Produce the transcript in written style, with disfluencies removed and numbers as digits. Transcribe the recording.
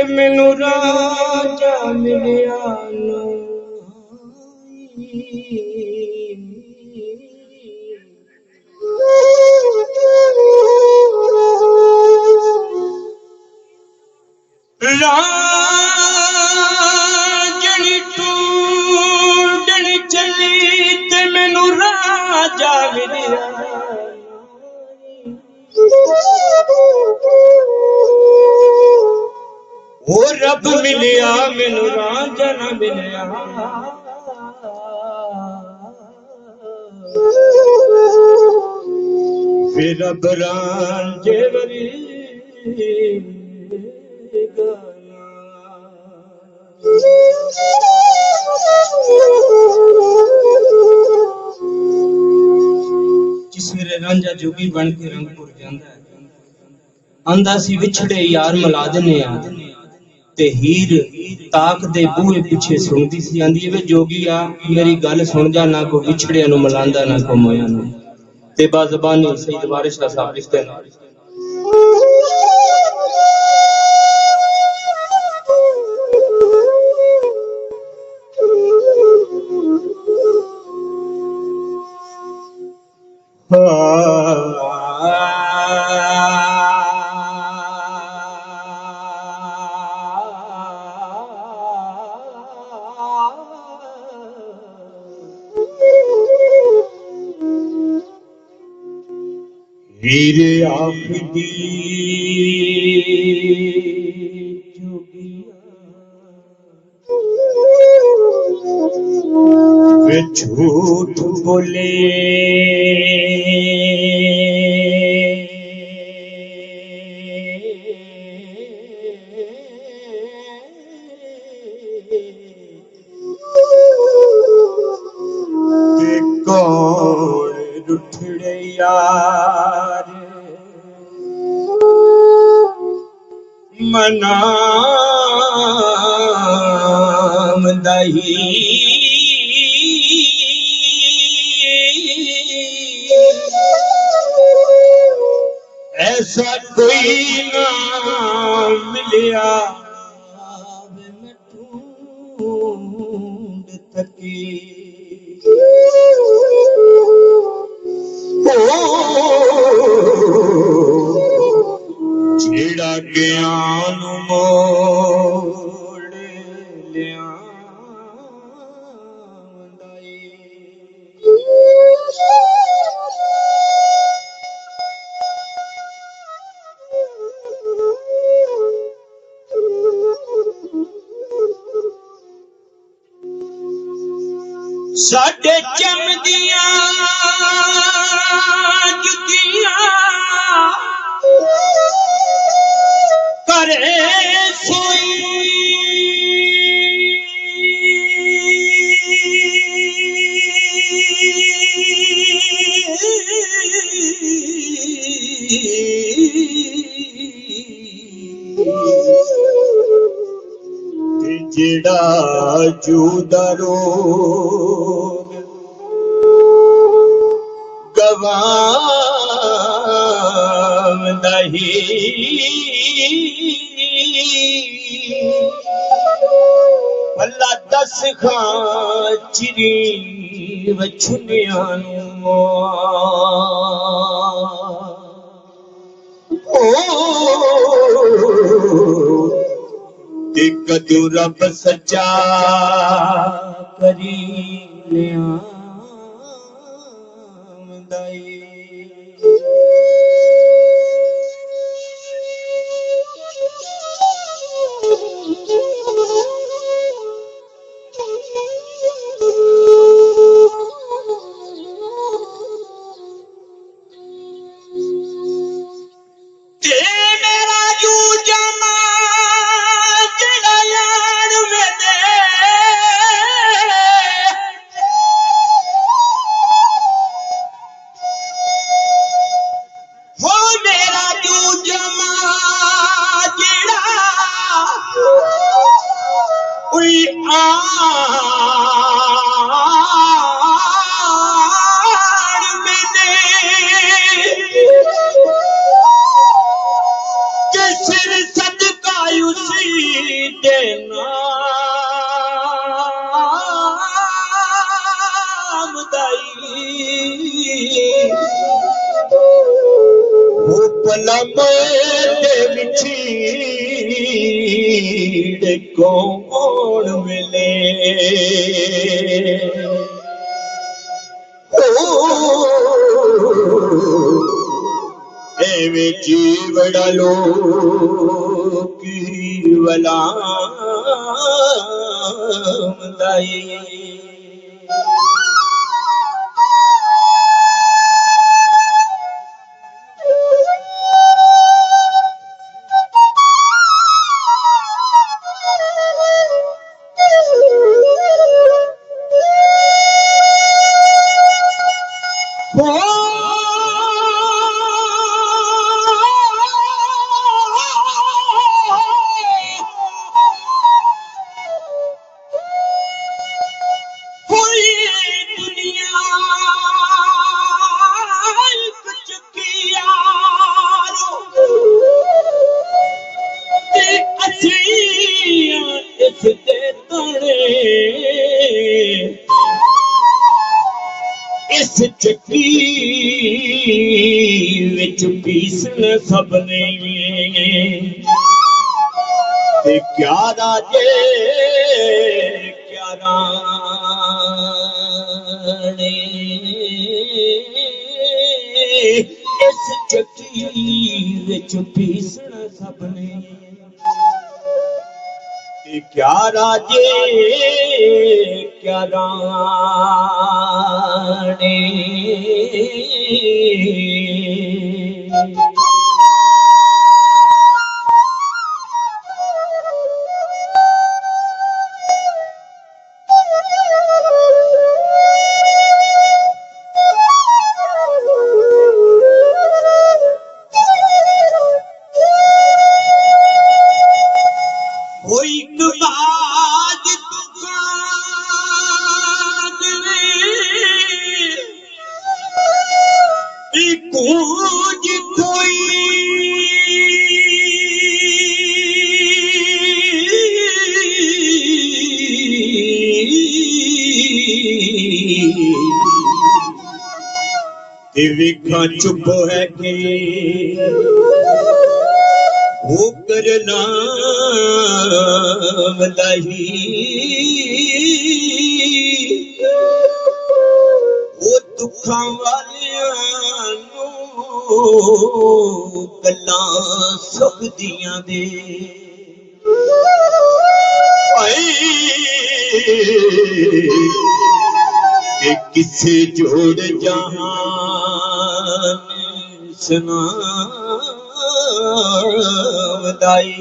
मैनू राजा मिलिया राजनी टूटन चली ते मैनू राजा मिलिया वो रब मिलिया मैनू राजा ना मिलिया फिर रब रांझे वरी जिस मेरे रांझा जोगी बन के रंगपुर जांदा है आंदा सी विछड़े यार मिला देने आ ते हीर ताक दे बूहे पिछे सुनदी सी आंदी वे जोगिया मेरी गल सुन जा ना को विछड़िया नु मिलांदा ना को मोया नु ते बाज़बानी सईद वारिस शाह साहब लिखते हैं हीरे आफदी जोगिया वे झूठ बोले कौन रुठड़े यार मनाम दही ऐसा कोई ना मिलिया मैं ढूंढ थकी जेड़ा ज्ञान मोड़ लिया साडे चमदिया जुतियां करे सोई जेड़ा जुदरो गवाम दही भला दस खां चिरी वछुनिया कदू रब सच्चा करी लिया दे नाम दाई वो पलम दे विछीड़ कौन मिले एवे जीवड़ा लोकी वलाम दाई इस चक्की विच पीसन सबने ते क्या राजे क्या राणे इस चक्की विच पीसन सबने क्या राजे क्या राणे विखा चुप है कि वो करना वही वो दुखा वालियां गल्लां सब दियां दे किसे जोड़ जहान सनाम दाई